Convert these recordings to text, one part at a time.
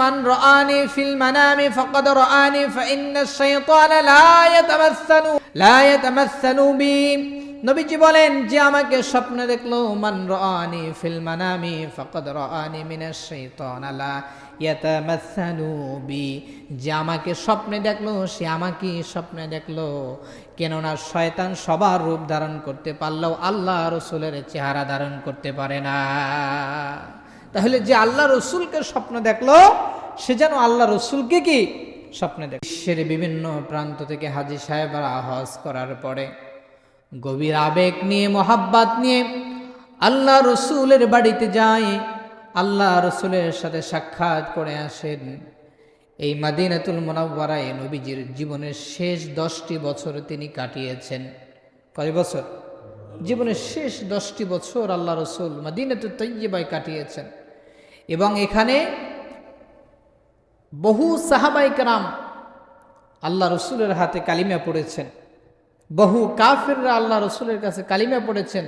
মান রাআনি ফিল মানামি ফাকাদ রাআনি ফাইন্নাশ শাইতানা লা ইয়াতামাসসালু বি। নবীজি বলেন, যে আমাকে স্বপ্নে দেখলো, মান রাআনি ফিল মানামি ফাকাদ রাআনি মিনাশ শাইতানা লা ইয়াতামাসসালু বি। যে আমাকে স্বপ্নে দেখলো সে আমাকে স্বপ্নে দেখলো, কেননা শয়তান সবার রূপ ধারণ করতে পারলেও আল্লাহ রসুলের চেহারা ধারণ করতে পারে না। তাহলে যে আল্লাহ রসুলকে স্বপ্ন দেখলো সে যেন আল্লাহ রসুলকে কি স্বপ্নে দেখ। বিশ্বের বিভিন্ন প্রান্ত থেকে হাজী সাহেবরা হজ করার পরে গভীর আবেগ নিয়ে, মহাব্বাত নিয়ে আল্লাহ রসুলের বাড়িতে যায়, আল্লাহ রসুলের সাথে সাক্ষাৎ করে আসেন। এই মদিনাতুল মুনাওয়ারায় নবীজির জীবনের শেষ 10টি বছর তিনি কাটিয়েছেন। কয় বছর? জীবনের শেষ 10টি বছর আল্লাহ রসুল মদিনাতুত তয়্যিবায় কাটিয়েছেন। এবং এখানে বহু সাহাবায়ে কেরাম আল্লাহ রসুলের হাতে কালিমা পড়েছেন, বহু কাফিররা আল্লাহ রসুলের কাছে কালিমা পড়েছেন,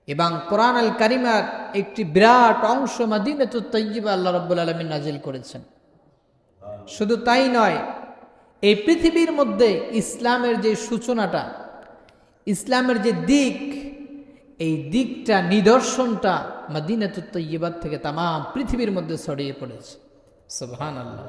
এবং কোরআন আল কারিমার একটি বিরাট অংশ মদিনাতুত তয়্যিবা আল্লাহ রাব্বুল আলামিন নাজিল করেছেন। শুধু তাই নয়, এই পৃথিবীর মধ্যে ইসলামের যে সূচনাটা, ইসলামের যে দিক, এই দিকটা, নিদর্শনটা মদিনাতুত তয়্যিবা থেকে তামাম পৃথিবীর মধ্যে ছড়িয়ে পড়েছে। সুবহানাল্লাহ।